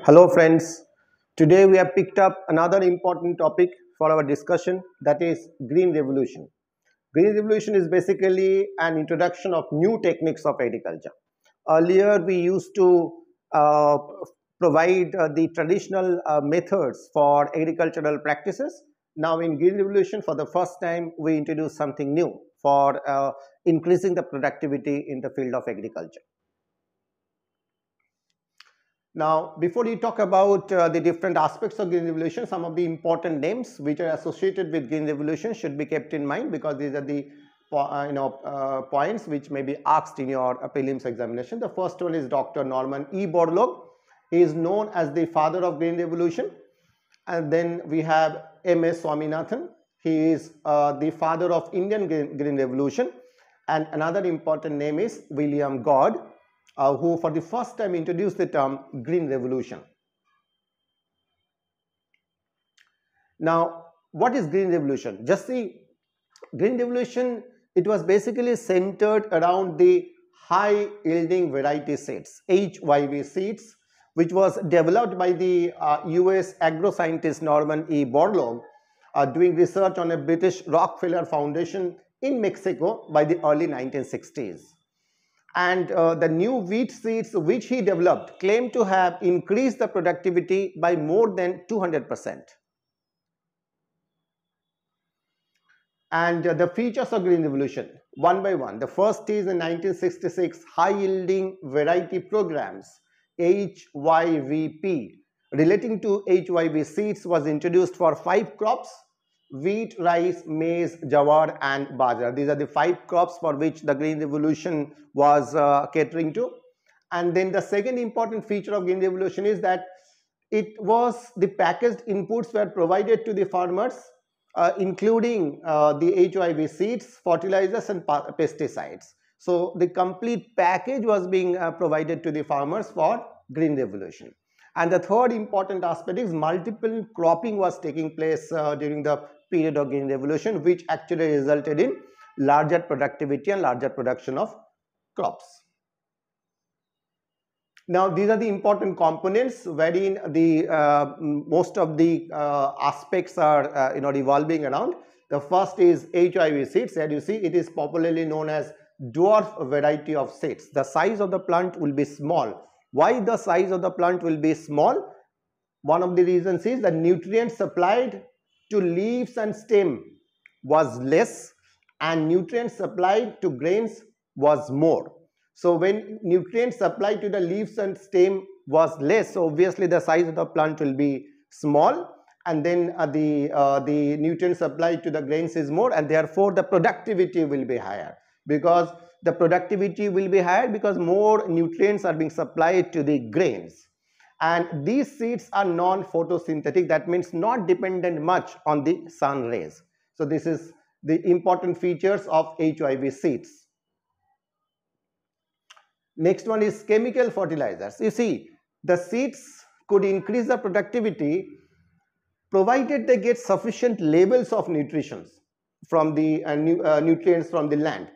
Hello friends, today we have picked up another important topic for our discussion, that is green revolution. Green revolution is basically an introduction of new techniques of agriculture. Earlier we used to uh, provide the traditional methods for agricultural practices. Now in green revolution, for the first time we introduce something new for increasing the productivity in the field of agriculture. Now, before you talk about the different aspects of Green Revolution, some of the important names which are associated with Green Revolution should be kept in mind, because these are the points which may be asked in your prelims examination. The first one is Dr. Norman E. Borlaug. He is known as the father of Green Revolution. And then we have M.S. Swaminathan. He is the father of Indian Green Revolution. And another important name is William Gord, who for the first time introduced the term Green Revolution. Now, what is Green Revolution? Just see, Green Revolution, it was basically centered around the high yielding variety seeds, HYV seeds, which was developed by the US agro scientist Norman E. Borlaug, doing research on a British Rockefeller Foundation in Mexico by the early 1960s. And the new wheat seeds which he developed claimed to have increased the productivity by more than 200%. And the features of Green Revolution, one by one. The first is in 1966 high yielding variety programs, HYVP, relating to HYV seeds, was introduced for 5 crops: wheat, rice, maize, jawar and bajra. These are the 5 crops for which the Green Revolution was catering to. And then the second important feature of Green Revolution is that the packaged inputs were provided to the farmers, including the HYV seeds, fertilizers and pesticides. So the complete package was being provided to the farmers for Green Revolution. And the third important aspect is multiple cropping was taking place during the period of Green Revolution, which actually resulted in larger productivity and larger production of crops. Now, these are the important components wherein the most of the aspects are revolving around. The first is HYV seeds. As you see, it is popularly known as dwarf variety of seeds. The size of the plant will be small. Why the size of the plant will be small? One of the reasons is that nutrients supplied to leaves and stem was less, and nutrients supplied to grains was more. So when nutrients supplied to the leaves and stem was less, so obviously the size of the plant will be small, and then the nutrients supplied to the grains is more, and therefore the productivity will be higher, because the productivity will be higher because more nutrients are being supplied to the grains. And these seeds are non-photosynthetic, that means not dependent much on the sun rays. So this is the important features of HYV seeds. Next one is chemical fertilizers. You see, the seeds could increase the productivity provided they get sufficient levels of nutrition from the nutrients from the land.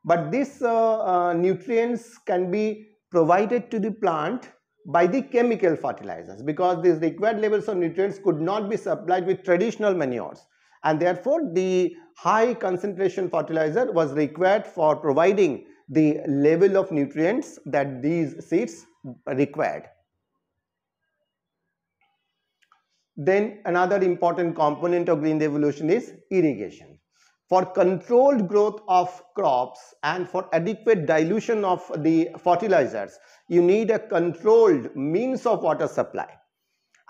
But these nutrients can be provided to the plant by the chemical fertilizers, because these required levels of nutrients could not be supplied with traditional manures, and therefore the high concentration fertilizer was required for providing the level of nutrients that these seeds required. Then another important component of Green Revolution is irrigation. For controlled growth of crops and for adequate dilution of the fertilizers, you need a controlled means of water supply.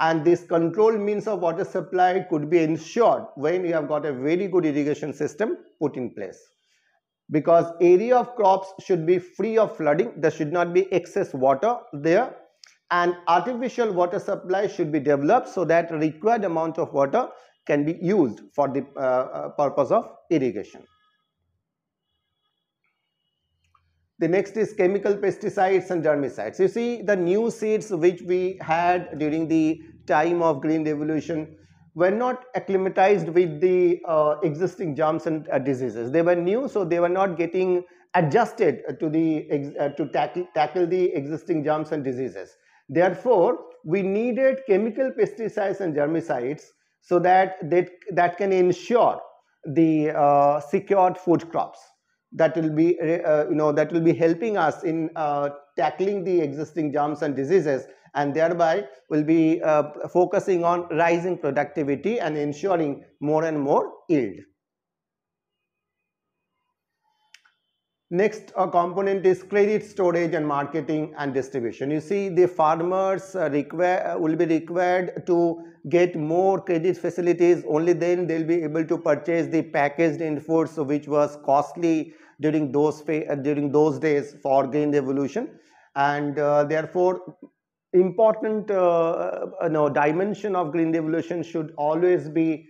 And this controlled means of water supply could be ensured when you have got a very good irrigation system put in place. Because area of crops should be free of flooding, there should not be excess water there, and artificial water supply should be developed so that required amount of water can be used for the purpose of irrigation. The next is chemical pesticides and germicides. You see, the new seeds which we had during the time of Green Revolution were not acclimatized with the existing germs and diseases. They were new, so they were not getting adjusted to tackle the existing germs and diseases. Therefore, we needed chemical pesticides and germicides so that can ensure the secured food crops that will be that will be helping us in tackling the existing germs and diseases, and thereby will be focusing on rising productivity and ensuring more and more yield. Next component is credit storage and marketing and distribution. You see, the farmers will be required to get more credit facilities. Only then they'll be able to purchase the packaged inputs, which was costly during those days for Green Revolution, and therefore important dimension of Green Revolution should always be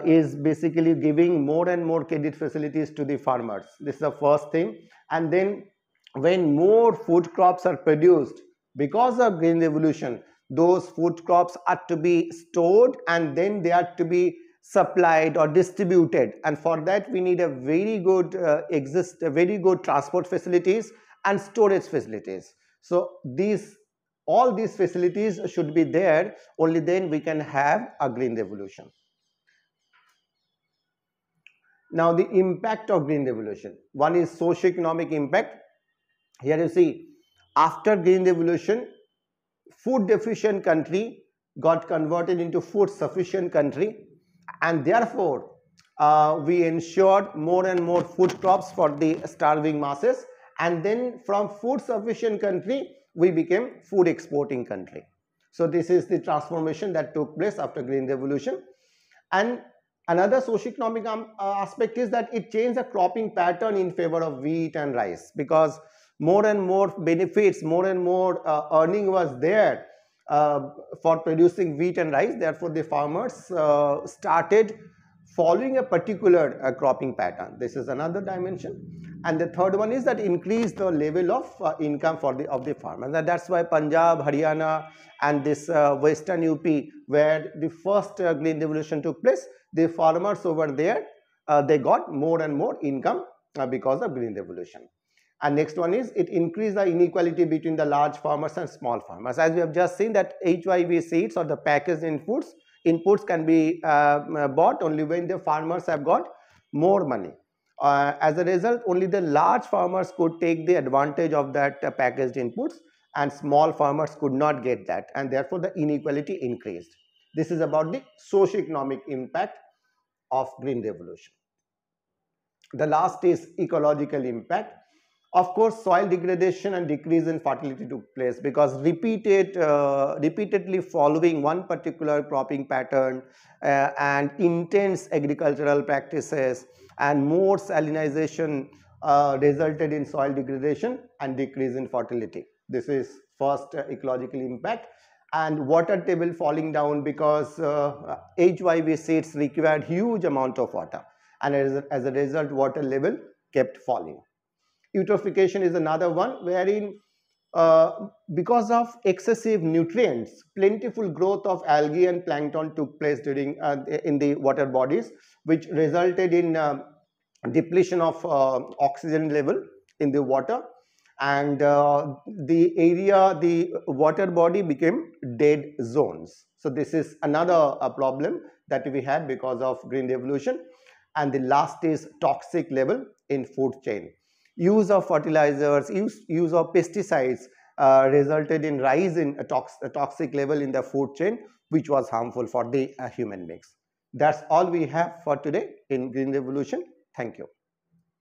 is basically giving more and more credit facilities to the farmers. This is the first thing. And then when more food crops are produced because of Green Revolution, those food crops are to be stored and then they are to be supplied or distributed, and for that we need a very good transport facilities and storage facilities. So all these facilities should be there. Only then we can have a Green Revolution. Now the impact of Green Revolution. One is socio-economic impact. Here you see, after Green Revolution, food deficient country got converted into food sufficient country, and therefore we ensured more and more food crops for the starving masses, and then from food sufficient country we became food exporting country. So this is the transformation that took place after Green Revolution. And another socio-economic aspect is that it changed the cropping pattern in favor of wheat and rice, because more and more benefits, more and more earning was there for producing wheat and rice. Therefore, the farmers started following a particular cropping pattern. This is another dimension. And the third one is that increase the level of income of the farmers. And that's why Punjab, Haryana and this western UP, where the first Green Revolution took place, the farmers over there, they got more and more income because of Green Revolution. And next one is it increased the inequality between the large farmers and small farmers. As we have just seen that HYV seeds or the packaged inputs can be bought only when the farmers have got more money. As a result, only the large farmers could take the advantage of that packaged inputs, and small farmers could not get that, and therefore the inequality increased. This is about the socio-economic impact of Green Revolution. The last is ecological impact. Of course, soil degradation and decrease in fertility took place because repeatedly following one particular cropping pattern and intense agricultural practices and more salinization resulted in soil degradation and decrease in fertility. This is first ecological impact. And water table falling down because HYV seeds required huge amount of water, and as a result water level kept falling. Eutrophication is another one, wherein because of excessive nutrients, plentiful growth of algae and plankton took place during in the water bodies, which resulted in depletion of oxygen level in the water, and the water body became dead zones. So this is another problem that we had because of Green Revolution. And the last is toxic level in food chain. Use of fertilizers, use of pesticides resulted in rise in a toxic level in the food chain, which was harmful for the human beings. That's all we have for today in Green Revolution. Thank you.